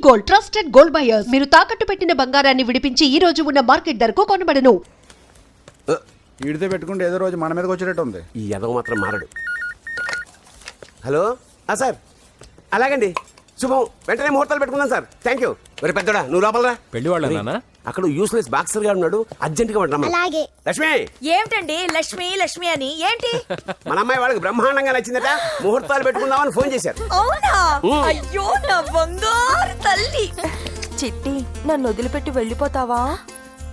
Gold, trusted gold buyers. మీరు తాకట్టు పెట్టిన బంగారాన్ని విడిపించి ఈ రోజు ఉన్న మార్కెట్ ధరకు కొనబడను. ఈడితే పెట్టుకుంటే ఏదో రోజు మన మీదకి వచ్చేటట్టు ఉంది. ఈ ఎదవ మాత్రం మారడు. హలో సార్, అలాగండి, శుభం. వెంటనే ముహూర్తాలు పెట్టుకుందాం సార్. Thank you. మరి పెద్దోడా నువ్వు లోపలరా. పెళ్లి వాళ్ళ అక్కడ యూస్లెస్ బాక్సర్ గా ఉన్నాడు, అర్జెంట్ గా రమ్మని. లక్ష్మి. ఏమిటండి లక్ష్మి లక్ష్మి అని ఏంటి? మన అమ్మాయి వాళ్ళకి బ్రహ్మాండంగా నచ్చిందట, ముహూర్తాలు పెట్టుకుందామని ఫోన్ చేశారు. అవునా? అయ్యో నా బంగారు తల్లి. చిట్టి, నన్ను వదిలిపెట్టి వెళ్ళిపోతావా?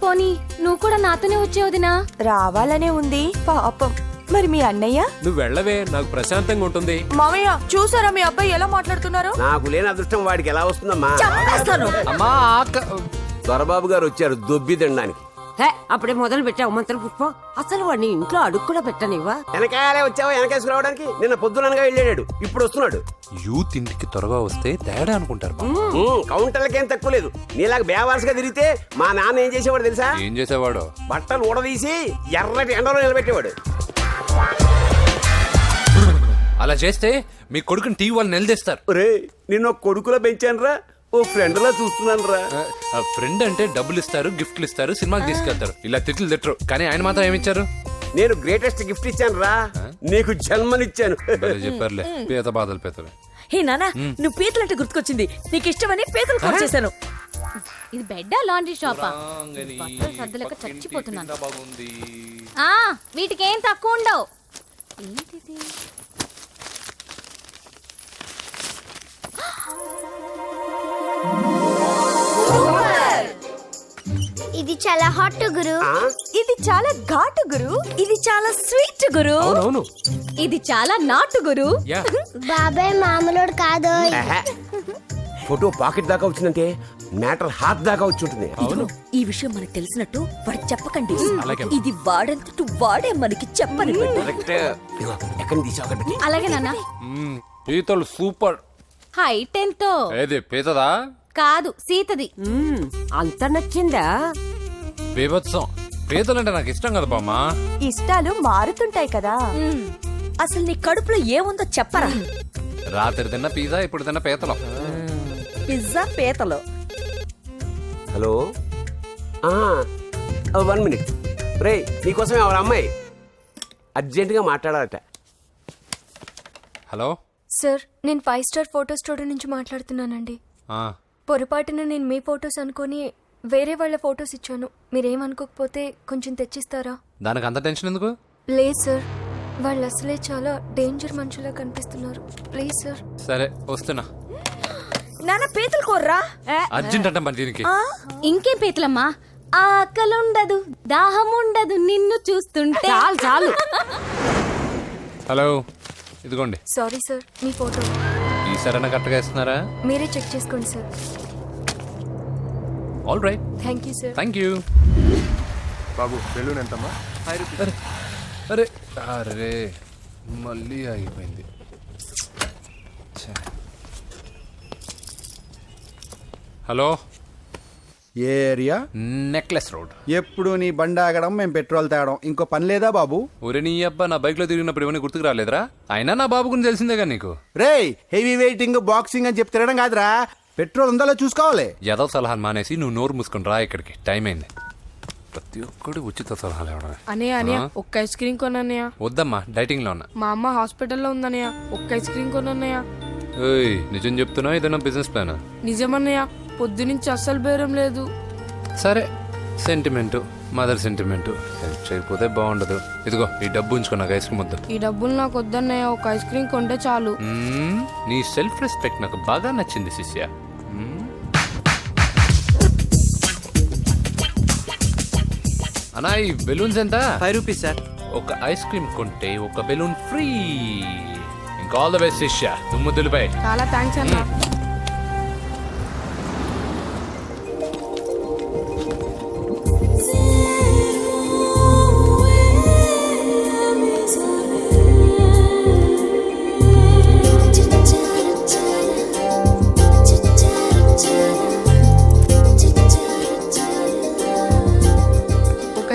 పోనీ నువ్వు కూడా నాతోనే వచ్చేవదినా? రావాలనే ఉంది పాపం. మరి మీ అన్నయ్య? నువ్వు వెళ్ళవే, నాకు ప్రశాంతంగా ఉంటుంది. మామయ్య చూసారా మీ అబ్బాయి ఎలా మాట్లాడుతున్నారు? నాకు లేని అదృష్టం వాడికి ఎలా వస్తుందమ్మా? అమ్మా దొరబాబు గారు వచ్చారు దొబ్బి తినడానికి. అప్పుడే మొదలు పెట్టావు మంత్ర పుష్పం. అసలు వాడిని ఇంట్లో అడుగు కూడా పెట్టనివ్వా? వెనకాలే వచ్చావా వెనకేసుకురావడానికి? నిన్న పొద్దుననగా వెళ్ళాడు, ఇప్పుడు వస్తున్నాడు. యూత్ ఇంటికి త్వరగా వస్తే తేడా అనుకుంటారు. కౌంటర్లకేం తక్కువ లేదు. నీలాగా బేవారసుగా తిరిగితే మా నాన్న ఏం చేసేవాడు తెలుసా? ఏం చేసేవాడు? బట్టలు ఊడదీసి ఎర్రటి ఎండలో నిలబెట్టేవాడు. అలా చేస్తే మీ కొడుకుని టీవీ వాళ్ళు నిలదీస్తారు. రే, నిన్న కొడుకులో పెంచాను రా, ఓ ఫ్రెండ్ లా చూస్తున్నాను రా. ఫ్రెండ్ అంటే డబ్బులు ఇస్తారు, గిఫ్ట్లు ఇస్తారు, సినిమాకి తీసుకెళ్తారు. ఇలా తిట్లు తిట్టరు. కానీ ఆయన మాత్రం ఏమిచ్చారు? నేను గ్రేటెస్ట్ గిఫ్ట్ ఇచ్చాను రా, నీకు జన్మనిచ్చాను. చెప్పారులే, పీత బాధలు పీతలు. హే నానా, నువ్వు పీతలంటే గుర్తుకొచ్చింది. నీకు ఇష్టమని పీతలు కాల్ చేశాను. ఇది బెడ్డా లాండ్రీ షాపా? సర్దులేక చచ్చిపోతున్నాను. వీటికేం తక్కువ ఉండవు. ఏంటిది? ఇది చాలా హాట్ గురు. ఇది చాలా ఘాటు గురు. ఇది చాలా స్వీట్ గురు. అవును, ఇది చాలా నాటు గురు. బాబాయ్ మామూలుడు కాదు. ఫోటో పాకెట్ దాకా వచ్చిందంటే మ్యాటర్ హాత్ దాకా వచ్చి ఉంటుంది. ఈ విషయం మనకు తెలిసినట్టు వాడికి చెప్పకండి. అలాగే. ఇది వాడంతటూ వాడే మనకి చెప్పని. ఎక్కడ తీసావు? అలాగే నాన్న. పీతలు సూపర్. హైట్ ఎంతో? ఏది పీతదా? కాదు, సీతది. అంత నచ్చిందా? బీభత్సం. పీతలంటే నాకు ఇష్టం కదా బామ్మ. ఇష్టాలు మారుతుంటాయి కదా. అసలు నీ కడుపులో ఏముందో చెప్పరా? రాత్రి తిన్న పిజ్జా, ఇప్పుడు తిన్న పీతలు. పిజ్జా పీతలు. Hello, 1 minute. రే, నీకోసమే వాళ్ళ అమ్మాయి అర్జెంటుగా మాట్లాడాలట. హలో సార్, నేను 5 స్టార్ ఫోటో స్టూడియో నుంచి మాట్లాడుతున్నానండి. పొరపాటున నేను మీ ఫొటోస్ అనుకొని వేరే వాళ్ళ ఫొటోస్ ఇచ్చాను. మీరేమనుకోకపోతే కొంచెం తెచ్చిస్తారా? దానికి అంత టెన్షన్ ఎందుకు? లేదు సార్, వాళ్ళు అసలే చాలా డేంజర్ మనుషులా కనిపిస్తున్నారు. Please sir. సరే, వస్తున్నా. నాన్న పీతలు కోర్రా. అర్జెంట్ అంట మరి దీనికి. ఇంకేం పీతలమ్మా? ఆకలుండదు, దాహం ఉండదు నిన్ను చూస్తుంటే. చాలు చాలు. హలో, ఇదిగోండి. సారీ సార్, మీ ఫోటో. ఈసారైనా కరెక్ట్గా ఇస్తున్నారా? మీరే చెక్ చేసుకోండి sir. All right. Thank you sir. Thank you. Babu balloon ఎంతమ్మా? అరే అరే, మళ్ళీ ఆగిపోయింది. హలో, ఏ ఏరియా? Necklace road. ఎప్పుడు నీ బండి ఆగడం, మేము పెట్రోల్ తేవడం, ఇంకో పని లేదా బాబు? ఒరే నీ అబ్బా, నా బైక్ లో తిరిగినప్పుడు ఇవన్నీ గుర్తుకు రాలేదురా? అయినా నా బాబు గురించి తెలిసిందేగా నీకు. రే, హెవీ వెయిటింగ్ బాక్సింగ్ అని చెప్పి తిరగడం కాదురా, పెట్రోల్ ఉందో చూసుకోవాలి. ఏదో సలహాలు మానేసి నువ్వు నోరు మూసుకుని రా ఇక్కడికి. టైం అయింది. ప్రతి ఒక్కడు ఉచిత సలహాలు ఇవ్వడం. అన్నయ్య ఒక్క ఐస్ క్రీమ్ కొనన్నయ్య. వద్దమ్మా, డైటింగ్ లో ఉన్నా. మా అమ్మ హాస్పిటల్లో ఉందన్నయ్య, ఒక్క ఐస్ క్రీమ్ కొనన్నయ్య. ఏయ్, నిజం చెప్తున్నా? ఏదైనా బిజినెస్ ప్లానా? నిజమన్నయ్య, పొద్దునుంచి అస్సలు బేరం లేదు. సరే, సెంటిమెంటు, మదర్ సెంటిమెంటు. హెల్ప్ చేయకపోతే బాగుండదు. ఇదిగో ఈ డబ్బు ఉంచుకో, నాకు ఐస్ క్రీమ్ వద్దు. ఈ డబ్బులు నాకు వద్దన్నయ్య, ఒక ఐస్ క్రీమ్ కొంటే చాలు. నీ సెల్ఫ్ రెస్పెక్ట్ నాకు బాగా నచ్చింది శిష్య. అన్నా, ఈ బెలూన్స్ ఎంత? 5 రూపీస్ సార్. ఒక ఐస్ క్రీమ్ కొంటే ఒక బెలూన్ ఫ్రీ. ఇంకా ఆల్ ద బెస్ట్ శిష్య, దుమ్ము దులిపై. చాలా థ్యాంక్స్ అన్న.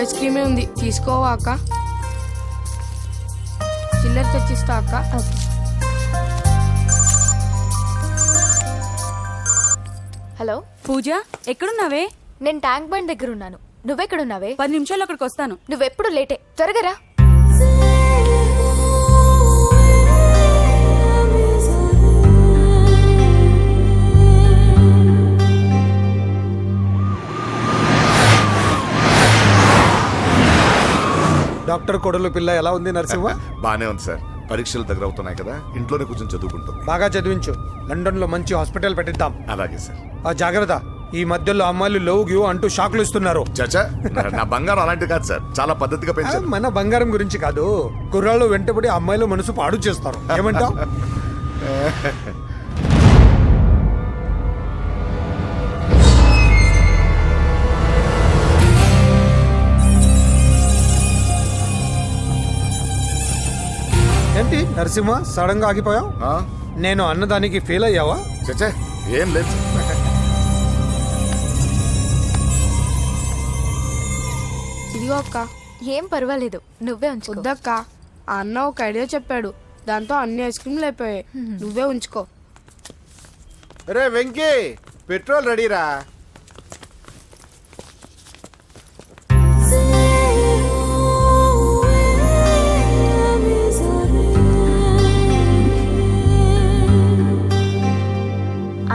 ఐస్ క్రీమే ఉంది, తీసుకోవా అక్క? చిల్లర తెచ్చిస్తా అక్క. హలో పూజ ఎక్కడున్నావే? నేను ట్యాంక్ బండ్ దగ్గర ఉన్నాను. నువ్వెక్కడున్నావే? 10 నిమిషాలు అక్కడికి వస్తాను. నువ్వెప్పుడు లేటే. త్వరగా రా. డాక్టర్ కొడలు పిల్ల ఎలా ఉంది నరసింహ? బానే ఉంది సార్. పరీక్షలు దగ్గర అవుతున్నాయి కదా, ఇంట్లోనే కూర్చొని చదువుకుంటాం. బాగా చదివించు. లండన్ లో మంచి హాస్పిటల్ పెట్టిద్దాం. అలాగే సార్. ఆ జాగ్రత్త, ఈ మధ్యలో అమ్మాయిలు లవ్ గివ్ అంటూ షాక్లు ఇస్తున్నారు. చచ్చా, నా బంగారం అలాంటి కాదు సార్, చాలా పద్ధతిగా పెంచారు. మన బంగారం గురించి కాదు, కుర్రాళ్ళు వెంటబడి అమ్మాయిలు మనసు పాడు చేస్తారు. ఏమంటావ్? ఏంటి నరసింహ సడన్ గా ఆగిపోయావు? ఆ? నేను అన్నదానికి ఫెయిల్ అయ్యావా? చచ్చా, ఏం లేదు. ఇదిగో అక్క. ఏం పర్వాలేదు, నువ్వే ఉంచుకో. వద్దక్క, ఆ అన్న ఒక ఐడియా చెప్పాడు, దాంతో అన్ని ఐస్ క్రీమ్లు అయిపోయాయి. నువ్వే ఉంచుకో. రే వెంకీ, పెట్రోల్ రెడీరా?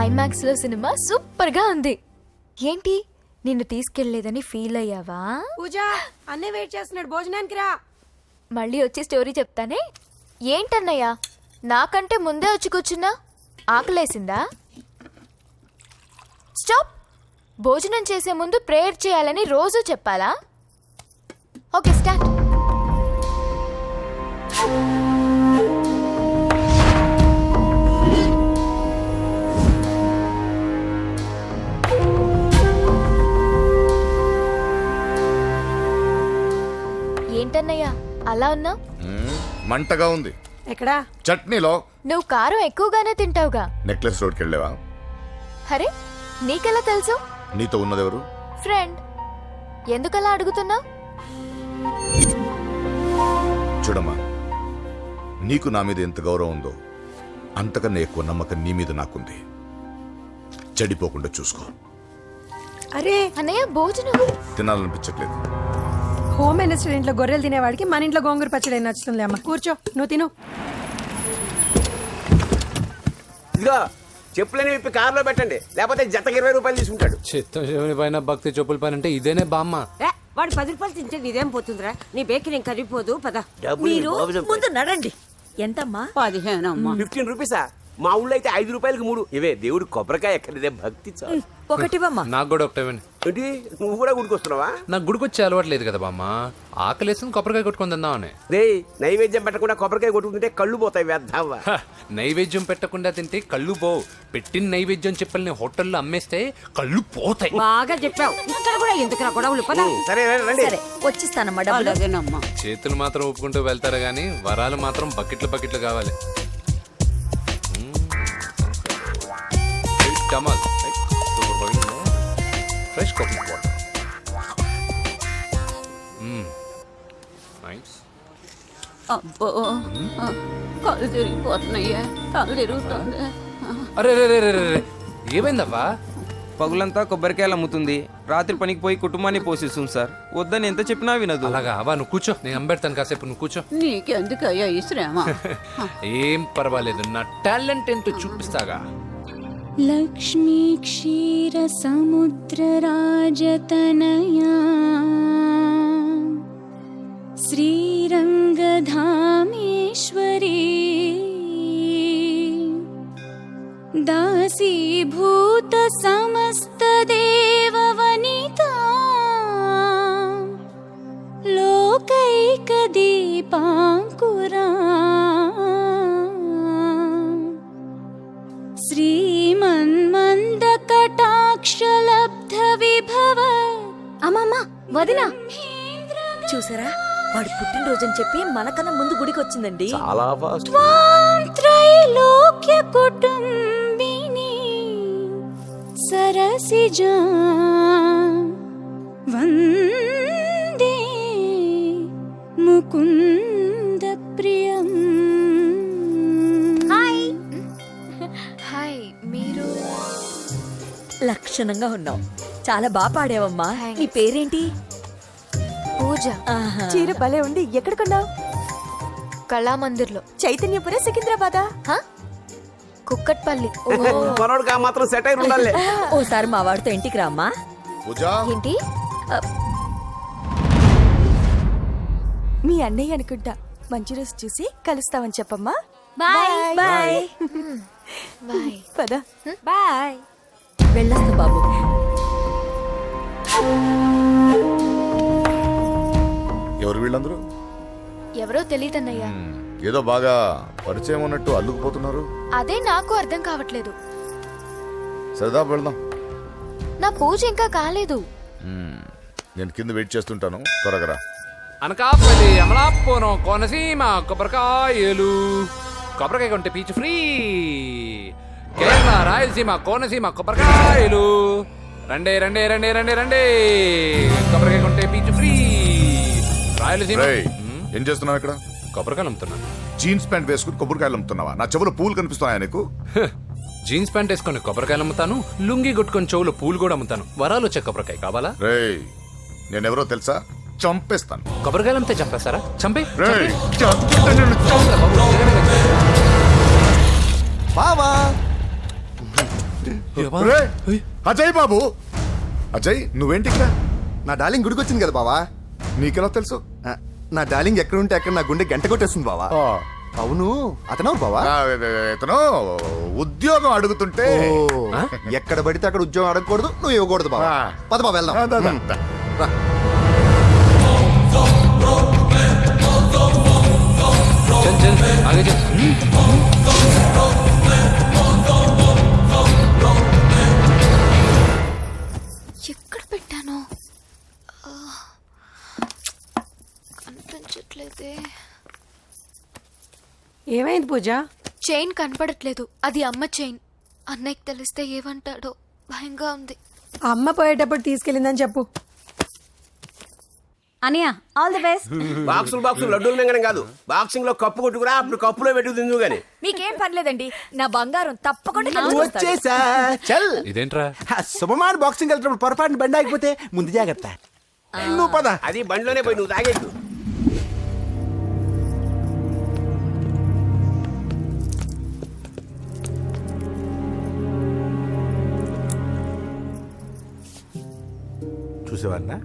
ఐమాక్స్ లో సినిమా సూపర్ గా ఉంది. ఏంటి, నిన్ను తీసుకెళ్లేదని ఫీల్ అయ్యావా? పూజ అన్నీ వెయిట్ చేస్తున్నాడు, భోజనానికి రా. మళ్ళీ వచ్చి స్టోరీ చెప్తానే. ఏంటన్నయ్యా, నాకంటే ముందే వచ్చి కూర్చున్నా? ఆకలేసిందా? స్టాప్. భోజనం చేసే ముందు ప్రేయర్ చేయాలని రోజు చెప్పాలా? Okay, start. ఏంటన్నయ్యా అలా ఉన్నావు? మంటగా ఉంది. ఎక్కడా? చట్నీలో. నువ్వు కారం ఎక్కువగానే తింటావుగా. నెక్లెస్ రోడ్కి వెళ్ళావా? అరే, నీకెలా తెలుసు? నీతో ఉన్నదెవరు? ఫ్రెండ్. ఎందుకలా అడుగుతున్నావు? చూడమ్మా, నీకు నా మీద ఎంత గౌరవం ఉందో అంతకన్నా ఎక్కువ నమ్మకం నీ మీద నాకుంది. చెడిపోకుండా చూసుకో. అరే అన్నయ్య, భోజనం తినాలనిపించట్లేదు. హోమ్ మినిస్టర్ ఇంట్లో గొర్రెలు తినేవాడికి మన ఇంట్లో గోంగూర పచ్చడి నచ్చుతుంది. అమ్మ కూర్చో, నువ్వు తిను. ఇదిగో చెప్పులని విప్పి కారులో పెట్టండి, లేకపోతే జతకి 20 రూపాయలు తీసుకుంటాడు. చిత్తం శివుని పైన భక్తి చెప్పుల పైన అంటే ఇదేనే బామ్మ. వాడు 10 రూపాయలు తింటే నీదేం పోతుందిరా? నీ బేకి నేను కరిగిపోదు పద. డబ్బులు ముందు నడండి. ఎంతమ్మా? 15 అమ్మా. 15 రూపీసా? మా ఊళ్ళో అయితే 5 రూపాయలకి 3. ఇవే దేవుడు కొబ్బరికాయ ఎక్కడిదే భక్తి చాలు. ఒకటివమ్మా. నాకు కూడా ఒకటే ఇవ్వండి. ఏంటి, నువ్వు కూడా గుడికొస్తున్నావా? నాకు గుడికొచ్చే అలవాటు లేదు కదా బామ్మ. ఆకలేసుకుని కొబ్బరికాయ కొట్టుకొని తిందామని. రే, నైవేద్యం పెట్టకుండా కొబ్బరికాయ కొట్టుకుంటే కళ్ళు పోతాయి, వేద్దావా? హ, నైవేద్యం పెట్టకుండా తింటే కళ్ళు పోవు. పెట్టిన నైవేద్యం చెప్పల్ని హోటల్లో అమ్మేస్తే కళ్ళు పోతాయి. బాగా చెప్పావు. ఇక్కడ కూడా ఎందుకురా గొడవలు? పద. సరే రండి. వచ్చిస్తానమ్మా డబ్బులు. అలాగేనమ్మా. చేతులు మాత్రం ఒప్పుకుంటూ వెళ్తారు కానీ వరాలు మాత్రం బకెట్లు కావాలి. టమాల్ ఫ్రెష్ కోకోనట్ వాటర్. నైస్. అబ్బో, కళ్ళు తిరిగిపోతున్నాయ్యా, కళ్ళు తిరుగుతుంది. అరే రే రే రే రే, ఏమైందవ్వా? పగులంతా కొబ్బరికాయలు అమ్ముతుంది, రాత్రి పనికి పోయి కుటుంబాన్ని పోషిస్తుంది సార్. వద్దని ఎంత చెప్పినా వినదు. అలాగా అవ్వా, నువ్వు కూర్చో, నేను అంబెడతాను కాసేపు, నువ్వు కూర్చో. నీకెందుకయ్యా ఈ శ్రమ? ఏం పర్వాలేదు, నా టాలెంట్ ఏంటో చూపిస్తాగా. లక్ష్మీ క్షీర సముద్ర రాజతనయా శ్రీరంగధామేశ్వరీ దాసీభూత సమస్త దేవవనితా లోకైక దీపాంకురా శ్రీమన్మంద కటాక్షలబ్ధ విభవ. అమ్మమ్మ, వదినా చూసారా? వాడు పుట్టినరోజని చెప్పి మనకన్నా ముందు గుడికి వచ్చిందండి. చాలా ఫాస్ట్. త్రైలోక్య కుటుంబిని సరసిజా వందే ముకుంద ప్రియం. హాయ్. హాయ్, మీరు లక్షణంగా ఉన్నావు. చాలా బాగా పాడావమ్మా. నీ పేరేంటి? పూజ. చీర భలే ఉంది. ఎక్కడ కొన్నావు? కళామందిర్లో. చైతన్యపురం, సికింద్రాబాదా? కుక్కట్పల్లి. మనోడికి ఆ మాత్రం సెట్ అయి ఉండాలి. ఓసారి మా వాడితో ఇంటికి రామ్మా. పూజ ఏంటి? మీ అన్నయ్య అనుకుంటా. మంచి రోజు చూసి కలుస్తామని చెప్పమ్మా. బాయ్. బాయ్. బాయ్. పద. బాయ్. వెళ్ళొస్తా బాబు. ఎవరు వీళ్ళందరూ? ఎవరో తెలియదన్నయ్యా. ఏదో బాగా పరిచయం ఉన్నట్టు అల్లుకుపోతున్నారు. అదే నాకు అర్థం కావట్లేదు. సరదా వెళ్దాం. నా పూజ ఇంకా కాలేదు. నేను కింద వెయిట్ చేస్తుంటాను, త్వరగా రా. అనకాపల్లి, అమలాపురం, కోనసీమ కొబ్బరికాయలు. కొబ్బరికాయ కొంటే పీచు ఫ్రీ. కేరళ, రాయలసీమ, కోనసీమ కొబ్బరికాయలు. రండి రండి రండి రండి రండి. కొబ్బరికాయ కొంటే పీచు ఫ్రీ. రాయలసీమ. రేయ్, ఏం చేస్తున్నావు ఇక్కడ? కొబ్బరికాయలు అమ్ముతున్నాను. జీన్స్ ప్యాంట్ వేసుకుని కొబ్బరికాయలు అమ్ముతున్నావా? నా చెవులో పూలు కనిపిస్తున్నాయా నీకు? జీన్స్ ప్యాంట్ వేసుకొని కొబ్బరికాయలు అమ్ముతాను, లుంగి కొట్టుకొని చెవులో పూలు కూడా అమ్ముతాను. వరాలు వచ్చే కొబ్బరికాయ కావాలా? రేయ్, నేనెవరో తెలుసా? చంపేస్తాను. కొబ్బరికాయలు అమ్మితే చంపేస్తారా? చంపే. రేయ్, బావా రేయ్, అజయ్ బాబు. అజయ్, నువ్వేంటి ఇక్కడ? నా డార్లింగ్ గుడికి వచ్చింది కదా బావా. నీకెలా తెలుసు? నా డార్లింగ్ ఎక్కడ ఉంటే అక్కడ నా గుండె గంట కొట్టేస్తుంది బావా. అవును, అతను బావా. ఇతను ఉద్యోగం అడుగుతుంటే ఎక్కడ పడితే అక్కడ ఉద్యోగం అడగకూడదు, నువ్వు ఇవ్వకూడదు బావా. పద బావ వెళ్దాం. రా. చల్ చల్ ఆగే చల్. ఎక్కడ పెట్టాను? కనిపించట్లేదే. ఏమైంది పూజ? చైన్ కనపడట్లేదు. అది అమ్మ చైన్. అన్నయ్యకి తెలిస్తే ఏమంటాడో భయంగా ఉంది. అమ్మ పోయేటప్పుడు తీసుకెళ్ళిందని చెప్పు. అనియా, ఆల్ ది బెస్ట్. బాక్సులు లడ్డూలు మింగడం కాదు, బాక్సింగ్ లో కప్పు కొట్టుకురా, అప్పుడు కప్పులో పెట్టు తిందు గాని. మీకేం పర్లేదండి, నా బంగారం తప్పకుండా వచ్చేసా. చల్. ఇదేంట్రా? శుభమాన్ బాక్సింగ్ వెళ్తున్నప్పుడు పొరపాటున బండి ఆగిపోతే ముందు జాగ్రత్త. నువ్వు పద. అది బండిలోనే పోయి నువ్వు తాగేట్టు. చూసేవన్నా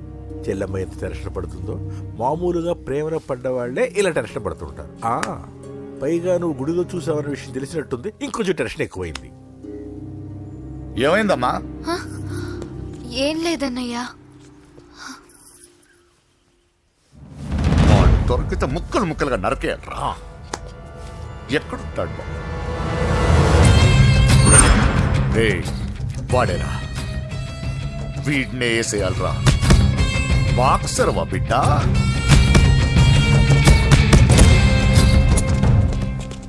చెల్లమ్మ ఎంత టెన్షన్ పడుతుందో. మామూలుగా ప్రేమలో పడ్డవాళ్లే ఇలా టెన్షన్ పడుతుంటారు. పైగా నువ్వు గుడిలో చూసావన్న విషయం తెలిసినట్టుంది, ఇంకొంచెం టెన్షన్ ఎక్కువైంది. ఏమైందమ్మా? ఏం లేదన్నయ్యా. దొరికితే ముక్కలు ముక్కలుగా నరకేయాలరా. ఎక్కడుంటాడు బాబు? వాడేరా, వీడినే వేసేయాలరా. బాక్సర్ వా బిడ్డ.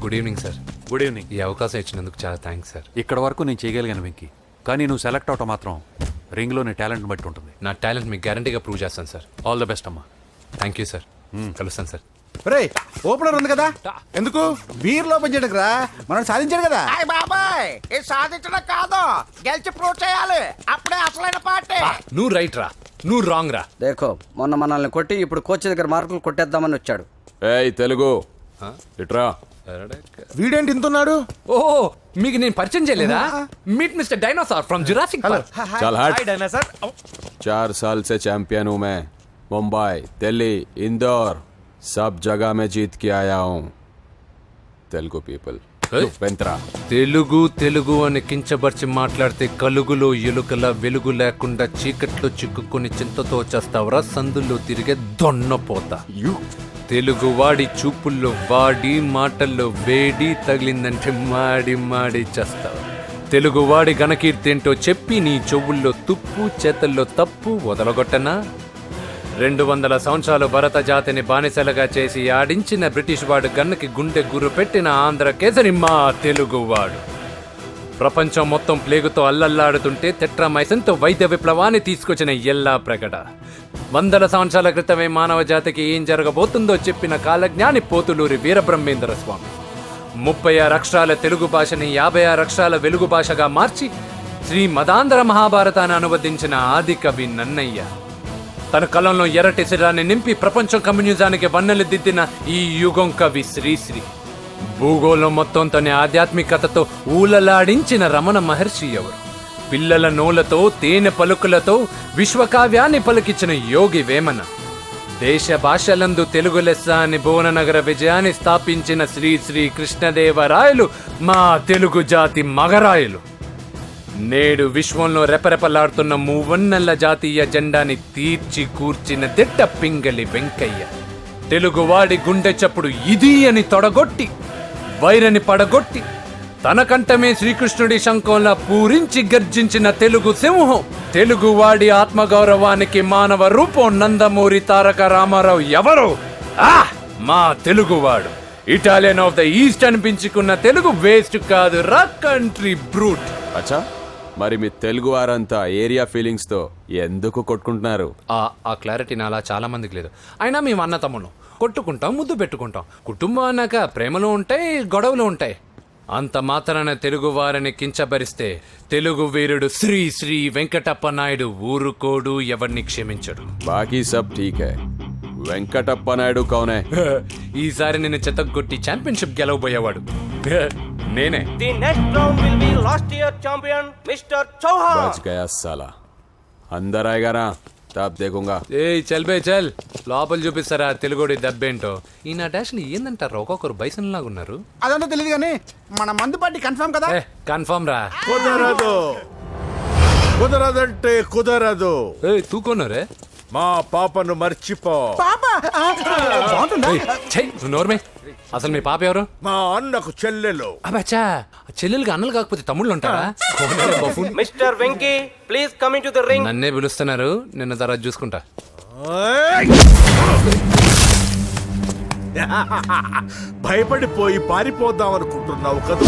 Good evening sir. Good evening. ఈ అవకాశం ఇచ్చినందుకు చాలా థ్యాంక్స్ సార్. ఇక్కడ వరకు నేను చేయగలిగాను వెంకీ, కానీ నువ్వు సెలెక్ట్ అవటం మాత్రం రింగ్లో నీ టాలెంట్ బట్టి ఉంటుంది. నా టాలెంట్ మీకు గ్యారంటీగా ప్రూవ్ చేస్తాను సార్. ఆల్ ద బెస్ట్ అమ్మా. Thank you sir. కలుస్తాను సార్. రే, ఓపెనర్ ఉంది కదా, ఎందుకు బీర్ లోపల చేయడానికి రా. మనం సాధించాడు కదా. బాబాయ్, ఇది సాధించడం కాదు, గెలిచి ప్రూవ్ చేయాలి. అప్పుడే అసలైన పార్టీ. నువ్వు రైట్ రా, నువ్వు రాంగ్ రా. దేఖో, మొన్న మనల్ని కొట్టి ఇప్పుడు కోచ్ దగ్గర మార్కులు కొట్టేద్దామని వచ్చాడు. ఏయ్ తెలుగు ఇట్రా. వీడేంటి ఇంతున్నాడు? ఓహో, మీకు నేను పరిచయం చేయలేదా? Meet mister dinosaur from Jurassic park. चल हट। 4 साल से चैंपियन हूं मैं। मुंबई, दिल्ली, इंदौर, सब जगह में जीत के आया हूं। तेलुगु पीपल వెంత్రా. తెలుగు తెలుగు అని కించబర్చి మాట్లాడితే కలుగులో ఎలుకల వెలుగు లేకుండా చీకట్లో చిక్కుకొని చింతతో చేస్తావరా సందుల్లో తిరిగే దొన్నపోతా. తెలుగు వాడి చూపుల్లో వాడి మాటల్లో వేడి తగిలిందంటే మాడి మాడి చేస్తావు. తెలుగు వాడి ఘనకీర్తి ఏంటో చెప్పి నీ చెవుల్లో తుప్పు చేతల్లో తప్పు వదలగొట్టనా? 200 సంవత్సరాలు భరత జాతిని బానిసలుగా చేసి ఆడించిన బ్రిటిష్ వాడు గన్నకి గుండె గుర్రు పెట్టిన ఆంధ్ర కేసరి మా తెలుగువాడు. ప్రపంచం మొత్తం ప్లేగుతో అల్లల్లాడుతుంటే టెట్రామైసిన్తో వైద్య విప్లవాన్ని తీసుకొచ్చిన ఎల్లా ప్రకట. 100 సంవత్సరాల క్రితమే మానవ జాతికి ఏం జరగబోతుందో చెప్పిన కాలజ్ఞాని పోతులూరి వీరబ్రహ్మేంద్ర స్వామి. 36 అక్షరాల తెలుగు భాషని 56 అక్షరాల వెలుగు భాషగా మార్చి శ్రీ మదాంధ్ర మహాభారతాన్ని అనువదించిన ఆది కవి నన్నయ్య, తన కలంలో ఎర్రటి శిరాన్ని నింపి ప్రపంచం కమ్యూనిజానికి వన్నెలు దిద్దిన ఈ యుగం కవి శ్రీశ్రీ, భూగోళం మొత్తం తన ఆధ్యాత్మికతతో ఊలలాడించిన రమణ మహర్షి ఎవరు, పిల్లల నోలతో తేనె పలుకులతో విశ్వకావ్యాన్ని పలికించిన యోగి వేమన, దేశ భాషలందు తెలుగు లెస్స అని భువననగర విజయాన్ని స్థాపించిన శ్రీ శ్రీ కృష్ణదేవరాయలు మా తెలుగు జాతి మగరాయలు, నేడు విశ్వంలో రెపరెపలాడుతున్న మూవన్నెల జాతీయ జెండాని తీర్చి కూర్చిన దిట్ట పింగళి వెంకయ్య, తెలుగువాడి గుండె చప్పుడు ఇది అని తొడగొట్టి వైరని పడగొట్టి తన కంఠమే శ్రీకృష్ణుడి శంఖంలా పూరించి గర్జించిన తెలుగు సింహం, తెలుగువాడి ఆత్మగౌరవానికి మానవ రూపం నందమూరి తారక రామారావు ఎవరు? మా తెలుగువాడు, ఇటాలియన్ ఆఫ్ ద ఈస్ట్ అనిపించుకున్న తెలుగు వేస్ట్ కాదు రా కంట్రీ బ్రూట్. అచ్చా, మరి మీ తెలుగు వారంతా ఏరియా ఫీలింగ్స్ తో ఎందుకు కొట్టుకుంటున్నారు? ఆ క్లారిటీ నాలా చాలా మందికి లేదు. అయినా మేము అన్న తమ్మును కొట్టుకుంటాం, ముద్దు పెట్టుకుంటాం. కుటుంబం అన్నాక ప్రేమలు ఉంటాయి, గొడవలు ఉంటాయి. అంత మాత్రాన తెలుగు వారిని కించబరిస్తే తెలుగు వీరుడు శ్రీ శ్రీ వెంకటప్ప నాయుడు ఊరుకోడు, ఎవరిని క్షమించడు. బాకీ సబ్ ఠీక్ హై, వెంకటప్ప నాయుడు కౌనే? ఈసారి నేను చెత్తగొట్టి ఛాంపియన్షిప్ గెలవబోయేవాడు నేనే. The next round will be last year champion mister Chauhan. బच गया साला, अंदर आएगा ना तब देखूंगा. చల్ బే చల్, లోపల చూపిస్తారా తెలుగుడి దెబ్బేంటో. ఈ నా డాష్ ఏందంటారు, ఒక్కొక్కరు బైసన్ లాగా ఉన్నారు. అదంతా తెలియదు కానీ మన మందు పార్టీ కన్ఫర్మ్ కదా? కన్ఫర్మ్ రా. కుదరదు, కుదరదంటే కుదరదు. తూకోనరే మా పాపను మర్చిపో. నోర్మే, అసలు మీ పాప ఎవరు? మా అన్నకు చెల్లెలు. అబ్బచ్చా, చెల్లెలుగా అన్నలు కాకపోతే తమ్ముళ్ళు ఉంటారా? Mister Venky please come in to the ring. నన్నే పిలుస్తున్నారు, నిన్న తర్వాత చూసుకుంటా. భయపడిపోయి పారిపోదాం అనుకుంటున్నావు కదా?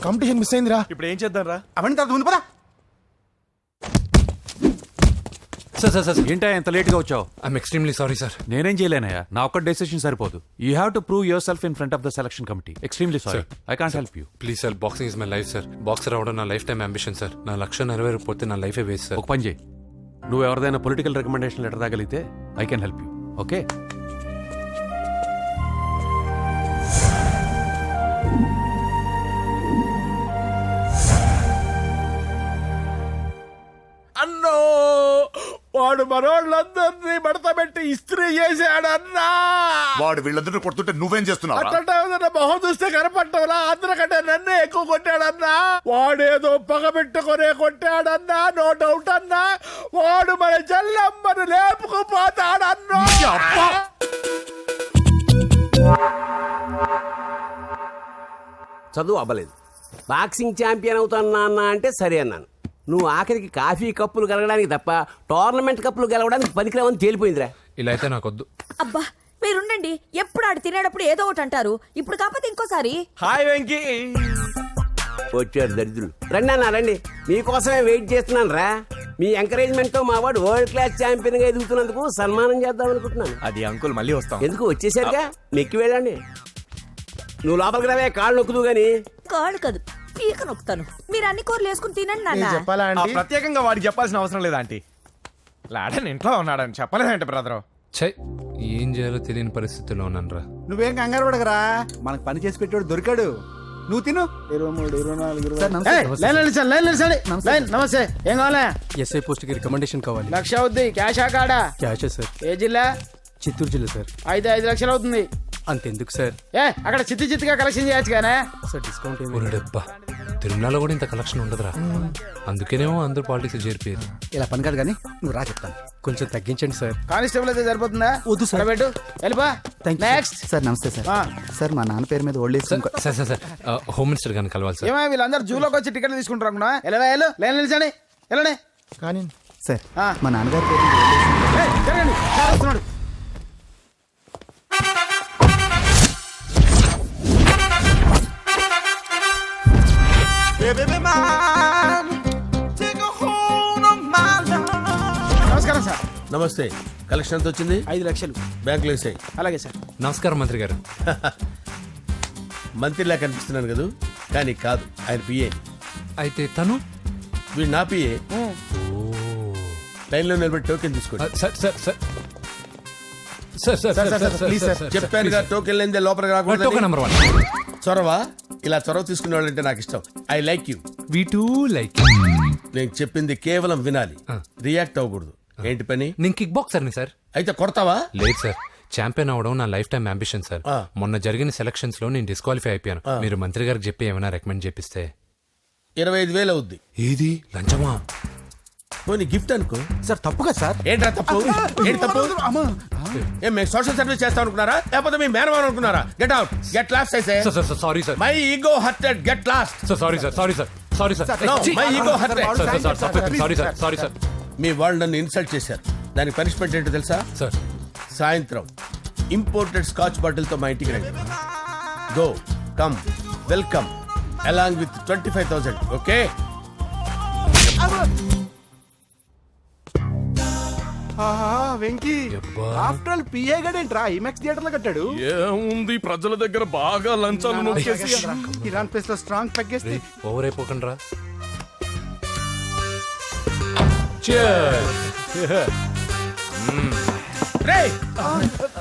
కాంపిటీషన్ మిస్ అయిందిరా. ఇప్పుడు ఏం చేద్దాం రా? అవన్నీ తర్వాత ముందు పదా. సార్ ఏంటా ఎంత లేట్ గా వచ్చావు? I'm extremely sorry sir. నేనేం చేయలేనయ్యా, నా ఒక్క డెసిషన్ సరిపోదు. You have to prove your self in front of the selection committee. Extremely sorry, I can't help you. Please sir, boxing is my life sir. Boxer అవడం నా life time ambition sir. నా లక్ష్యం నెరవేరకపోతే నా లైఫే waste sir. ఒక పని చేయి, నువ్వు ఎవరిదైనా పొలిటికల్ రికమెండేషన్ లెటర్ రాగలిగితే I can help you. Okay? అన్నో, వాడు మనోళ్ళందరినీ మడత పెట్టి ఇస్త్రీ చేశాడన్నా. వాడు వీళ్ళందరూ కొడుతుంటే నువ్వేం చేస్తున్నావు? అట్లా మొహం చూస్తే కనపట్టవురా, అందరికంటే నన్నే ఎక్కువ కొట్టాడన్నా. వాడేదో పగ పెట్టుకునే కొట్టాడన్నా, నో డౌట్ అన్నా. వాడు మన చెల్లమ్మను లేపుకుపోతాడన్నా. చదువు అవ్వలేదు, బాక్సింగ్ ఛాంపియన్ అవుతున్నా అన్న అంటే సరే అన్నాను. నువ్వు ఆఖరికి కాఫీ కప్పులు గెలవడానికి తప్ప టోర్నమెంట్ కప్పులు గెలవడానికి పనికిరావని తేలిపోయిందిరా. ఇలా అయితే నాకొద్దు. అబ్బా మీరుండండి, ఎప్పుడు ఆడు తినేటప్పుడు ఏదో ఒకటి అంటారు. ఇప్పుడు కాకపోతే ఇంకోసారి. హాయ్ వెంకీ. వచ్చారు దరిద్రులు. రండి అన్న రండి, మీకోసమే వెయిట్ చేస్తున్నాను రా. మీ ఎంకరేజ్మెంట్ తో మా వాడు వరల్డ్ క్లాస్ ఛాంపియన్ గా ఎదుగుతున్నందుకు సన్మానం చేద్దాం అనుకుంటున్నాను. అది అంకుల్ మళ్ళీ వస్తాం. ఎందుకు వచ్చేసరిగా మెక్కి వెళ్ళండి. నువ్వు లోపలికి రావే, కాళ్ళు నొక్కుదు గాని. కాళ్ళు కాదు పీక నొక్కుతాను. మీరు అన్ని కూరలు వేసుకుని తినండి నాన్న. చెప్పాలా ప్రత్యేకంగా వాడికి చెప్పాల్సిన అవసరం లేదా ఆంటీ? లాడన్ ఇంట్లో ఉన్నాడని చెప్పలేదంటే బ్రదరు. ఛై, ఏం చేయాలో తెలియని పరిస్థితిలో ఉన్నానరా. నువ్వేం కంగారు పడగరా, మనకు పని చేసి పెట్టాడు దొరికాడు. నువ్వు తిను. 23, 24 నమస్తే. ఏం కావాలా? ఎస్ఐ పోస్ట్ కి రికమెండేషన్ కావాలి. 1,00,000 అవుద్ది. క్యాషా కాడా? Cash sir. ఏ జిల్లా? చిత్తూరు జిల్లా సార్. 5 లక్షలు అవుతుంది. అంతెందుకు సార్? అక్కడ చిత్తుగా కలెక్షన్ చేయొచ్చు కానీ సార్ డిస్కౌంట్ ఒరేడబ్బా, తిరుమలలో కూడా ఇంత కలెక్షన్ ఉండదురా. అందుకేనేమో అందరూ పాలిటిక్స్ చేరిపోయారు. ఇలా పని కాదు కానీ నువ్వు రా చెప్తాను. కొంచెం తగ్గించండి సార్. కానిస్టేబుల్ అయితే సరిపోతుందా? వద్దు సార్. పెట్టు వెళ్ళిపా. నెక్స్ట్ సార్ నమస్తే సార్. సార్ మా నాన్న పేరు మీద old age sir sir sir home minister గారిని కలవాలి సార్. ఏమో వీళ్ళందరూ జూలోకి వచ్చి టికెట్లు తీసుకుంటారు అనుకున్నా. లైన్ నిలిచండి, వెళ్ళండి. కానీ సార్ మా నాన్నగారి పేరు మీద ఓల్డ్ ఏజ్ జరగండి, సార్ వస్తున్నాడు. నమస్కారం సార్. నమస్తే. కలెక్షన్ ఎంత వచ్చింది? 5 లక్షలు బ్యాంకులో వేసాయి. అలాగే సార్. నమస్కారం మంత్రి గారు. మంత్రిలా కనిపిస్తున్నాను కదా, కానీ కాదు, ఆయన పిఏ. అయితే తను వీడు నా పిఏ. లైన్లో నిలబెట్టి టోకెన్ తీసుకోండి. Sir sir sir sir sir sir please sir, చెప్పానుగా టోకెన్ లేనిదే లోపలికి రాకూడదు. Token number 1. చొరవ, ఇలా చొరవ తీసుకునే వాళ్ళంటే నాకు ఇష్టం. I like you. We two like. నేను చెప్పింది కేవలం వినాలి, రియాక్ట్ అవ్వకూడదు. ఏంటి పని? నేను కిక్ బాక్సర్ని సార్. అయితే కొడతావా? లేదు సార్, ఛాంపియన్ అవడం నా లైఫ్ టైం అంబిషన్ సార్. మొన్న జరిగిన సెలక్షన్స్ లో నేను డిస్క్వాలిఫై అయిపోయాను. మీరు మంత్రి గారికి చెప్పి ఏమైనా రికమెండ్ చేపిస్తే. 25,000 అవుద్ది. ఏది లంచమా? పోనీ గిఫ్ట్ అనుకో. సార్ తప్పుగా సార్. ఏంట్రా తప్పు? ఏంటి తప్పు? ఏం మేము సోషల్ సర్వీస్ చేస్తాం అనుకున్నారా, లేకపోతే మీ మేనమాన్ అనుకున్నారా? Get out, get lost. Sorry sir, my ego hurted, get lost. Sorry sir, sorry sir, sorry sir. My ego hurted. Sorry sir, sorry sir. మీ వాళ్ళు నన్ను ఇన్సల్ట్ చేశారు. దానికి పనిష్మెంట్ ఏంటో తెలుసా? సార్ సాయంత్రం ఇంపోర్టెడ్ స్కాచ్ బాటిల్ తో మా ఇంటికి రండి. Go come welcome along with 25,000. Okay? Venky after all PA గడేంట్రా ఇమెక్స్ థియేటర్ లో కట్టాడు. ఏముంది, ప్రజల దగ్గర బాగా లంచాలు నొక్కేసి ఇరాన్ ప్లేస్ లో స్ట్రాంగ్ తగ్గేస్తే ఓవర్ అయిపోకండి రా.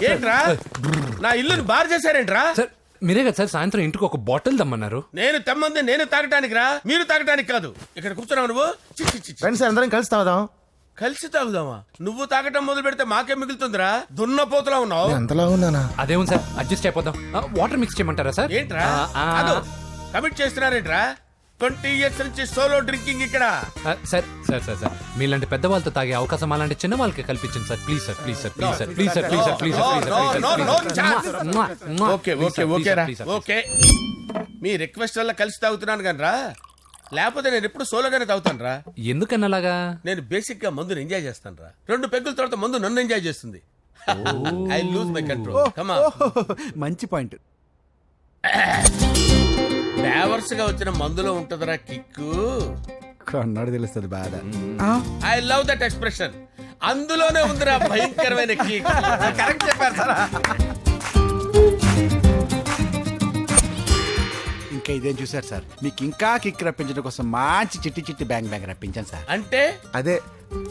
ఏంట్రా నా ఇల్లుని బార్ చేశారేంట్రా? సార్ మీరే కదా సార్ సాయంత్రం ఇంటికి ఒక బాటిల్ దమ్మన్నారు. నేను తెమ్మంది నేను తాగటానికి రా, మీరు తాగటానికి కాదు. ఇక్కడ కూర్చున్నావు నువ్వు. ఫ్రెండ్స్ అందరం కలిసి తాగుదాం. కలిసి తాగుదామా? నువ్వు తాగటం మొదలు పెడితే మాకే మిగులుతుందిరా. దున్నపోతులా ఉన్నావు. ఎంతలా ఉన్నానా? అదేమో సార్ అడ్జస్ట్ అయిపోదాం. వాటర్ మిక్స్ చేయమంటారా సార్? ఏంట్రా కమిట్ చేస్తున్నారేంట్రా? 20 years నుంచి సోలో డ్రింకింగ్ ఇక్కడ. సార్ సార్ సార్ సార్ మీలాంటి పెద్దవాళ్ళతో తాగే అవకాశం అలాంటి చిన్న వాళ్ళకి కల్పించండి sir. Please sir, please sir, please sir, please sir, please sir, please sir. Okay okay okay రా, ఓకే. మీ రిక్వెస్ట్ వల్ల కలిసి తాగుతున్నాను కానీ రా, లేకపోతే నేను ఎప్పుడు సోలోగానే తాగుతాను రా. ఎందుకన్నా అలాగా? నేను బేసిక్ గా మందుని ఎంజాయ్ చేస్తాను రా. 2 పెగ్గుల తర్వాత మందు నన్ను ఎంజాయ్ చేస్తుంది. I lose my control. Come on. మంచి పాయింట్. ఫ్లేవర్స్ గా వచ్చిన మందులో ఉంటదరా కిక్కు. కన్నాడు తెలుస్తుంది బాధ. I love that expression. అందులోనే ఉందిరా భయంకరమైన కిక్. కరెక్ట్ చెప్పారు సార్. ఇంకా ఇదేం చూసారు సార్, మీకు ఇంకా కిక్ రప్పించడం కోసం మంచి చిట్టి చిట్టి బ్యాంగ్ బ్యాంగ్ రప్పించాను సార్. అంటే అదే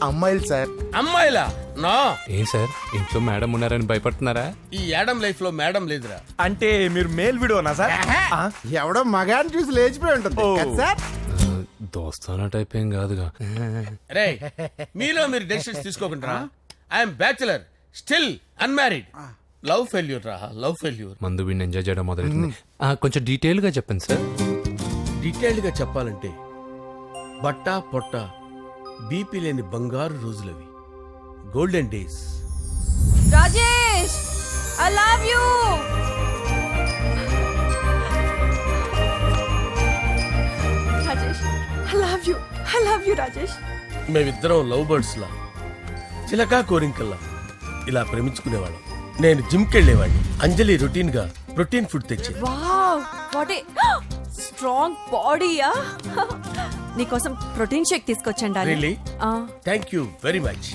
అమ్మాయిలు సార్. అమ్మాయిలా? నా ఏం సార్ ఇంట్లో మేడం ఉన్నారని భయపడుతున్నారా? ఈ యాడమ్ లైఫ్ లో మేడం లేదురా. అంటే మీరు మేల్ వీడియోనా సార్? ఎవడో మగాన్ని చూసి లేచిపోయి ఉంటుంది కదా సార్. దోస్తానా టైప్ ఏం కాదుగా. రే మీలో మీరు డెసిషన్స్ తీసుకోకుండా. I'm bachelor, still unmarried. Love failure రా, లవ్ ఫెయిల్యూర్. మందు వీడిని ఎంజాయ్ చేయడం మొదలైంది. కొంచెం డీటెయిల్ గా చెప్పండి సార్. డీటెయిల్డ్ గా చెప్పాలంటే బట్టా పొట్ట బీపీ లేని బంగారు రోజులవి, golden days. Rajesh I love you. Rajesh I love you, I love you Rajesh. మేమిద్దరం లవ్ బర్డ్స్ లా, చిలకా కోరింకల్లా ఇలా ప్రేమించుకునేవాళ్ళం. నేను జిమ్కి వెళ్ళేవాడిని. అంజలి రొటీన్ గా ప్రోటీన్ ఫుడ్ తెచ్చి. వావ్ వాట్ ఏ స్ట్రాంగ్ బాడీయా. నీకోసం ప్రోటీన్ షేక్ తీసుకొచ్చండి Really? Thank you very much.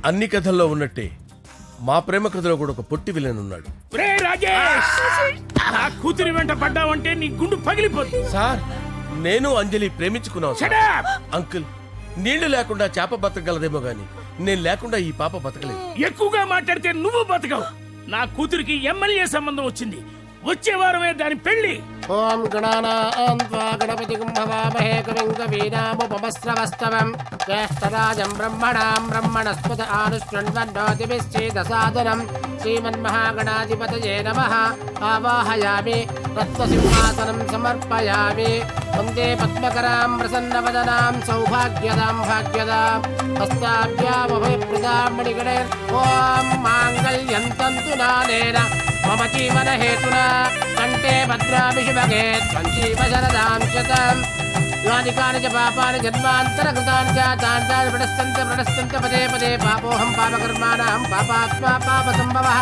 అన్ని కథల్లో ఉన్నట్టే మా ప్రేమ కథలో కూడా ఒక పొట్టి విలన్ ఉన్నాడు. కూతురి వెంట పడ్డావంటే నీ గుండు పగిలిపోతుంది. సార్ నేను అంజలి ప్రేమించుకున్నాను సార్. అంకుల్ నీళ్లు లేకుండా చేప బతకగలదేమో గాని నేను లేకుండా ఈ పాప బతకలేదు. ఎక్కువగా మాట్లాడితే నువ్వు బతకవు. నా కూతురికి ఎమ్మెల్యే సంబంధం వచ్చింది. వచ్చే వారమే దాని పెళ్లి. ఓం గణపతి కుంభవామహే కవిం కవీనాముపమస్రవస్తవం జ్యేష్ఠరాజం బ్రహ్మణాం బ్రహ్మణస్పద ఆనుష్ణ్వన్నోతిభిశ్చేదసాదనం శ్రీమన్మహాగణాధిపతయే నమః. ఆవాహయామి రత్నసింహాసనం సమర్పయామి. వందే పద్మకరాం ప్రసన్నవదనాం సౌభాగ్యదాం భాగ్యదాం హస్తాభ్యామభయప్రదాం మణిగణే. ఓం మాంగళ్యం తంతు నానేన మమ జీవన హేతునా కంటే భద్రామి శుభగే త్వం జీవ శరదాం శతం. యాని కాని చ పాపాని జన్మాంతరకృతాని చ తాని ప్రణశ్యంత పదే పదే పాపోహం పాపకర్మాణం పాపాత్మా పాపసంభవః.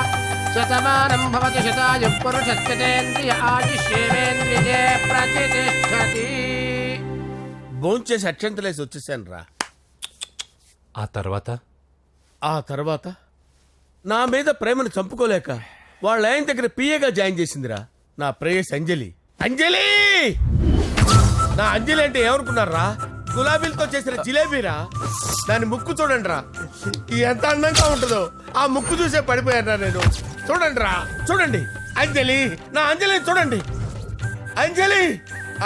శతమానం భవతి శతాయు పురుషస్యతేంద్రియ ఆయుష్యేవేంద్రియే ప్రతిష్టతి. భోంచేసి అక్షంతలేసి వచ్చేసాను రా. ఆ తర్వాత నా మీద ప్రేమను చంపుకోలేక వాళ్ళ ఆయన దగ్గర పిఏగా జాయిన్ చేసిందిరా నా ప్రేయస్ అంజలి. అంజలి నా అంజలి అంటే ఏమనుకున్నారా? గులాబీలతో చేసిన జిలేబీరా. దాని ముక్కు చూడండి రా ఎంత అందంగా ఉంటుందో. ఆ ముక్కు చూసే పడిపోయారా నేను. చూడండి రా చూడండి అంజలి నా అంజలిని చూడండి. Anjali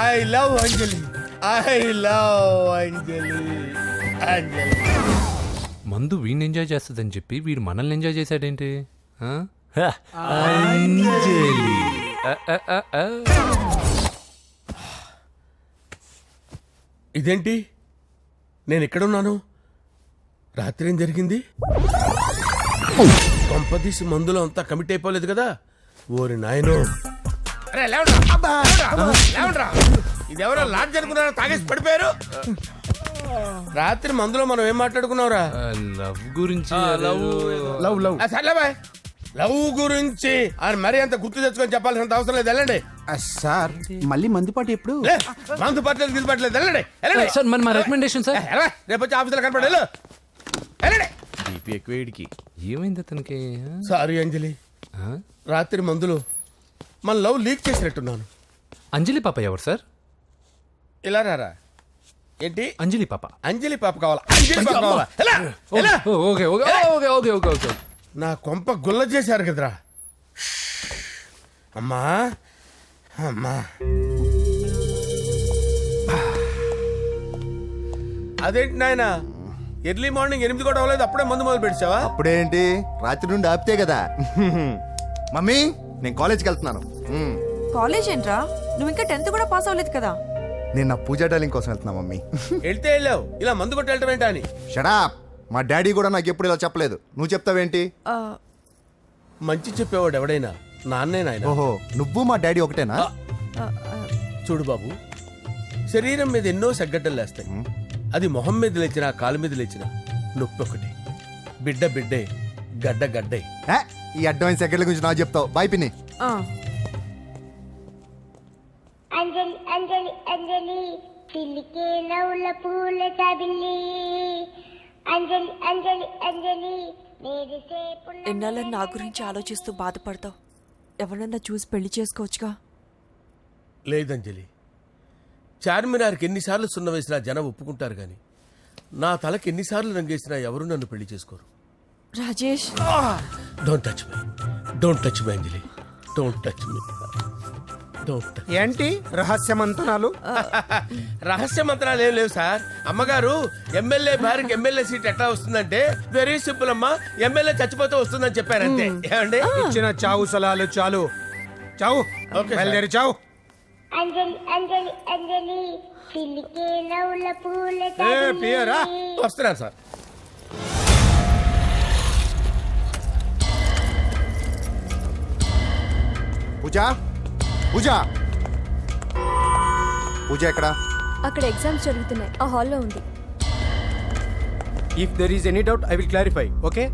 I love Anjali I love Anjali. Anjali మందు వీడిని ఎంజాయ్ చేస్తుందని చెప్పి వీడు మనల్ని ఎంజాయ్ చేశాడేంటి? ఆ? అంజలి. ఇదేంటి నేను ఎక్కడున్నాను? రాత్రి ఏం జరిగింది? కొంపదీసి మందులో అంతా కమిట్ అయిపోలేదు కదా? ఓరి నాయనో. ఇదెవరో లాడ్జ్ అనుకున్నారో తాగేసి పడిపోయారు. రాత్రి మందులో మనం ఏం మాట్లాడుకున్నావురా? లవ్ గురించి. సర్లేబాయ్ లవ్ గురించి మరి అంత గుర్తు తెచ్చుకొని చెప్పాల్సినంత అవసరం లేదు. వెళ్ళండి సార్. మళ్ళీ మందుపాటి ఎప్పుడు? మందు పట్టలేదు గిల్లు పట్టలేదు. వెళ్ళండి సార్ మరి మా రికమెండేషన్ సార్. రేపు వచ్చి ఆఫీసులో కనపడి వెళ్ళండి. బీపీ ఎక్కువ వీడికి. ఏమైంది అతనికి? సారీ అంజలి రాత్రి మందులో మన లవ్ లీక్ చేసినట్టున్నాను. అంజలి పాప ఎవరు సార్? ఇలా రారా. ఏంటి అంజలి పాప? అంజలి పాప కావాలా? అంజలి పాప కావాలా? Okay okay okay okay okay okay. నా కొంప గుల్ల చేశారు కదరా. అమ్మా అమ్మా అదేంటి నాయన ఎర్లీ మార్నింగ్ 8 కూడా అవ్వలేదు అప్పుడే మందు మొదలు పెడిచావా? అప్పుడేంటి రాత్రి నుండి ఆపితే కదా. మమ్మీ నేను కాలేజ్కి వెళ్తున్నాను. కాలేజ్ ఏంట్రా? నువ్వు ఇంకా 10th కూడా పాస్ అవ్వలేదు కదా. నేను నా పూజా డాలింగ్ కోసం వెళ్తున్నా మమ్మీ. వెళ్తే వెళ్ళావు ఇలా మందు కొట్టి వెళ్ళటం ఏంటా అని. షడాప్. మా డాడీ కూడా నాకు ఎప్పుడు ఇలా చెప్పలేదు. నువ్వు చెప్తావేంటి? మంచి చెప్పేవాడు ఎవడైనా నాన్నే నాయన. ఓహో నువ్వు మా డాడీ ఒకటేనా? చూడు బాబు శరీరం మీద ఎన్నో సగ్గడ్డలు లేస్తాయి. అది మొహం మీద లేచినా కాలు మీద లేచినా నొప్పి ఒకటి. బిడ్డ బిడ్డే గడ్డ గడ్డే. ఈ అడ్వాన్స్ సెకండ్ల గురించి నాకు చెప్తావు. బాయ్ పిన్ని. అంజలి అంజలి అంజలి పిల్లికే నవ్వుల పూల తబిల్లి. అంజలి అంజలి అంజలి ఎన్నాళ్ళ నా గురించి ఆలోచిస్తూ బాధపడతావు. ఎవరన్నా చూసి పెళ్లి చేసుకోవచ్చుగా. లేదంజలి చార్మినార్కి ఎన్నిసార్లు సున్న వేసినా జనం ఒప్పుకుంటారు కానీ నా తలకి ఎన్నిసార్లు రంగేసినా ఎవరు నన్ను పెళ్లి చేసుకోరు. Rajesh don't touch me. Don't touch me Anjali. Don't touch me. ఏంటి రహస్య మంత్రాలు? రహస్య మంత్రాలు ఏం లేవు సార్. అమ్మగారు ఎమ్మెల్యే భార్యకి ఎమ్మెల్యే సీట్ ఎట్లా వస్తుందంటే వెరీ సింపుల్ అమ్మా, ఎమ్మెల్యే చచ్చిపోతే వస్తుందని చెప్పారంతే. ఏమండి ఇచ్చిన చావు సలాలు చాలు. చావు బయలుదేరి చావు. అంజలి అంజలి అంజలి పిల్లికే నవ్వుల పూల వస్తున్నాను సార్. పూజ పూజ పూజ ఎక్కడ? అక్కడ ఎగ్జామ్స్ జరుగుతున్నాయి. ఆ హాల్లో ఉంది. If there is any doubt I will clarify. Okay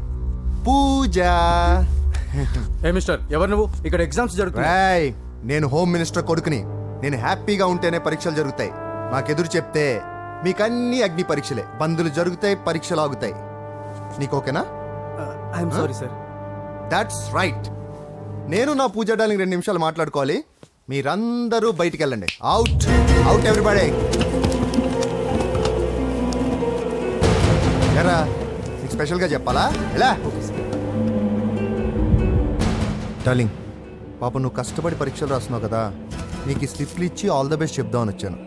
Pooja. ఏ మిస్టర్ ఎవరు నువ్వు? ఇక్కడ ఎగ్జామ్స్ జరుగుతున్నాయి. నేను హోమ్ మినిస్టర్ కొడుకుని. నేను హ్యాపీగా ఉంటేనే పరీక్షలు జరుగుతాయి. నాకెదురు చెప్తే మీకన్నీ అగ్ని పరీక్షలే. బందులు జరుగుతాయి, పరీక్షలు ఆగుతాయి. నీకు ఓకేనా? I'm sorry sir. That's right. నేను నా పూజ డార్లింగ్ 2 నిమిషాలు మాట్లాడుకోవాలి. మీరందరూ బయటికి వెళ్ళండి. Out out everybody. ఎరా నీకు స్పెషల్గా చెప్పాలా? ఎలా డార్లింగ్, పాప నువ్వు కష్టపడి పరీక్షలు రాస్తున్నావు కదా, నీకు ఈ స్లిప్లు ఇచ్చి ఆల్ ద బెస్ట్ చెప్దామని వచ్చాను.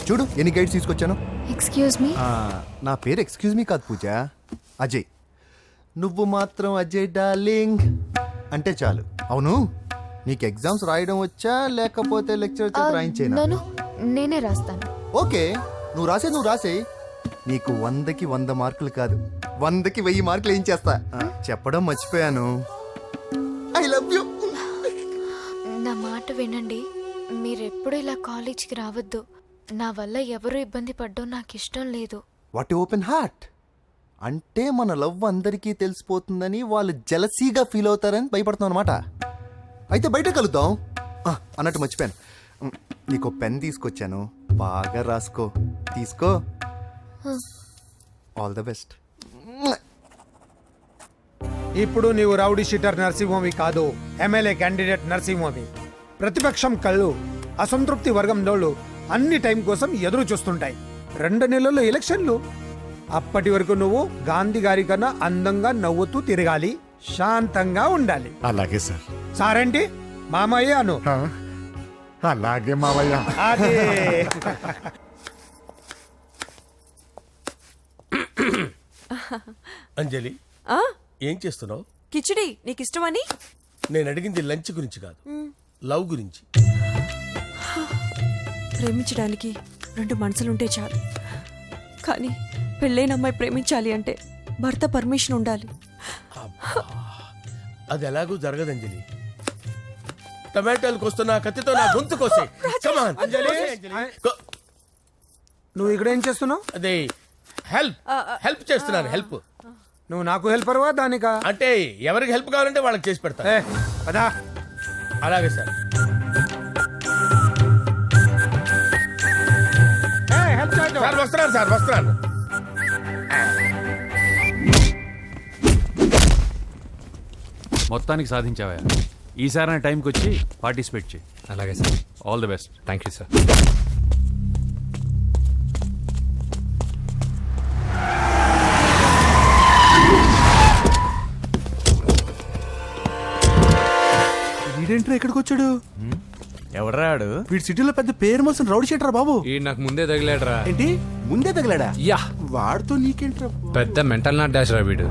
చూడు ఎన్ని గైడ్స్ తీసుకొచ్చాను. Excuse me. నా పేరు ఎక్స్క్యూజ్ మీ కాదు పూజ, అజయ్. నువ్వు మాత్రం అజయ్ డార్లింగ్ అంటే చాలు. అవును, నీకు ఎగ్జామ్స్ రాయడం వచ్చా లేకపోతే లెక్చర్ రాయించేనా? నేనే రాస్తాను. ఓకే, నువ్వు రాసే. నీకు 100కి 100 మార్కులు కాదు, 100కి 1000 మార్కులు ఏం చేస్తా. చెప్పడం మర్చిపోయాను, ఐ లవ్ యూ. నా మాట వినండి. మీరెప్పుడు ఇలా కాలేజ్కి రావద్దు. నా వల్ల ఎవరు ఇబ్బంది పడ్డం నాకు ఇష్టం లేదు. వాట్ ఓపెన్ హార్ట్ అంటే మన లవ్ అందరికీ తెలిసిపోతుందని వాళ్ళు జలసీగా ఫీల్ అవుతారని భయపడుతున్నాం అనమాట. అయితే బయట కలుద్దాం. అన్నట్టు మర్చిపోయాను, నీకు పెన్ తీసుకొచ్చాను, బాగా రాసుకో. తీసుకో. All the best. ఇప్పుడు నీవు రౌడీ షీటర్ నరసింహమి కాదు, ఎమ్మెల్యే క్యాండిడేట్ నరసింహమి. ప్రతిపక్షం కళ్ళు అసంతృప్తి వర్గంలోళ్ళు అన్ని టైం కోసం ఎదురు చూస్తుంటాయి. 2 నెలల్లో ఎలక్షన్లు. అప్పటి వరకు నువ్వు గాంధీ గారి కన్నా అందంగా నవ్వుతూ తిరగాలి, శాంతంగా ఉండాలి. అలాగే సార్. సారేంటి మామయ్య అను. అలాగే మావయ్య. అదే. అంజలి, ఏం చేస్తున్నావు? కిచిడి నీకు ఇష్టమని. నేను అడిగింది లంచ్ గురించి కాదు, లవ్ గురించి. ప్రేమించడానికి 2 మనసులుంటే చాలు, కానీ పెళ్ళైన అమ్మాయి ప్రేమించాలి అంటే భర్త పర్మిషన్ ఉండాలి. అది ఎలాగూ జరగదు అంజలి. టమాటాలు కోస్తున్నా కత్తితో నా గొంతు కోసే. నువ్వు ఇక్కడ ఏం చేస్తున్నావు? అదే హెల్ప్ చేస్తున్నాను. హెల్ప్. నువ్వు నాకు హెల్పర్వా దానికా? అంటే ఎవరికి హెల్ప్ కావాలంటే వాళ్ళకి చేసి పెడతా. అదా అలాగే సార్. సార్ వస్తున్నాను. మొత్తానికి సాధించావా? ఈసారి టైంకి వచ్చి పార్టిసిపేట్ చేయి. అలాగే sir. All the best. Thank you sir. వీడేంట్రా ఎక్కడికి వచ్చాడు? ఎవడరాడు? వీడి సిటీలో పెద్ద పేరు మోసిన రౌడీ షీటర్ బాబు. ఈ నాకు ముందే తగిలాడరా. ఏంటి ముందే తగిలాడా? యా. వాడితో నీకేంట్రా? పెద్ద మెంటల్ నాట్ డాష్ రా వీడు.